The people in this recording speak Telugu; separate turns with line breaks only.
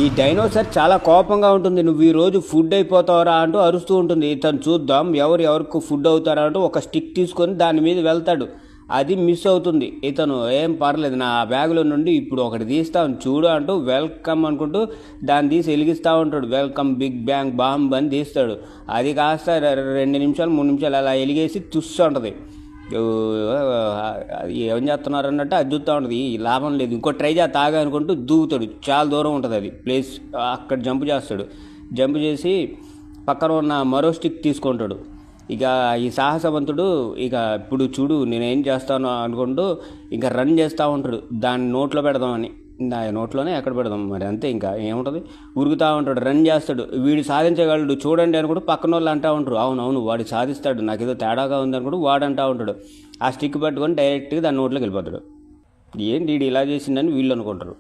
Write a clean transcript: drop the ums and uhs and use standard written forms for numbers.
ఈ డైనోసార్ చాలా కోపంగా ఉంటుంది. నువ్వు ఈరోజు ఫుడ్ అయిపోతావరా అంటూ అరుస్తూ ఉంటుంది. ఇతను చూద్దాం ఎవరికి ఫుడ్ అవుతారా అంటూ ఒక స్టిక్ తీసుకొని దాని మీద వెళ్తాడు. అది మిస్ అవుతుంది. ఇతను ఏం పర్లేదు, నా బ్యాగులో నుండి ఇప్పుడు ఒకటి తీస్తాను చూడు అంటూ వెల్కమ్ అనుకుంటూ దాన్ని తీసి వెలిగిస్తూ ఉంటాడు. వెల్కమ్ బిగ్ బ్యాంగ్ బాంబ్ అని తీస్తాడు. అది కాస్త 2 నిమిషాలు 3 నిమిషాలు అలా వెలిగేసి తుస్సు ఉంటుంది. ఏం చేస్తున్నారు అన్నట్టు అది చూస్తూ ఉంటుంది. ఈ లాభం లేదు, ఇంకో ట్రై తాగా అనుకుంటూ దూకుతాడు. చాలా దూరం ఉంటుంది అది ప్లేస్. అక్కడ జంప్ చేస్తాడు. జంప్ చేసి పక్కన ఉన్న మరో స్టిక్ తీసుకుంటాడు. ఇక ఈ సాహసవంతుడు ఇక ఇప్పుడు చూడు నేనేం చేస్తాను అనుకుంటూ ఇంకా రన్ చేస్తూ ఉంటాడు. దాన్ని నోట్లో పెడదామని. నోట్లోనే ఎక్కడ పెడదాం మరి, అంతే ఇంకా ఏముంటుంది. ఉరుకుతూ ఉంటాడు, రన్ చేస్తాడు. వీడు సాధించగలడు చూడండి అనుకుంటూ పక్కన వాళ్ళు అంటూ ఉంటారు. అవునవును వాడు సాధిస్తాడు, నాకేదో తేడాగా ఉంది అనుకుంటూ వాడు అంటూ ఉంటాడు. ఆ స్టిక్ పట్టుకొని డైరెక్ట్గా దాని నోట్లోకి వెళ్ళిపోతాడు. ఏంటి వీడు ఇలా చేసిందని వీళ్ళు అనుకుంటారు.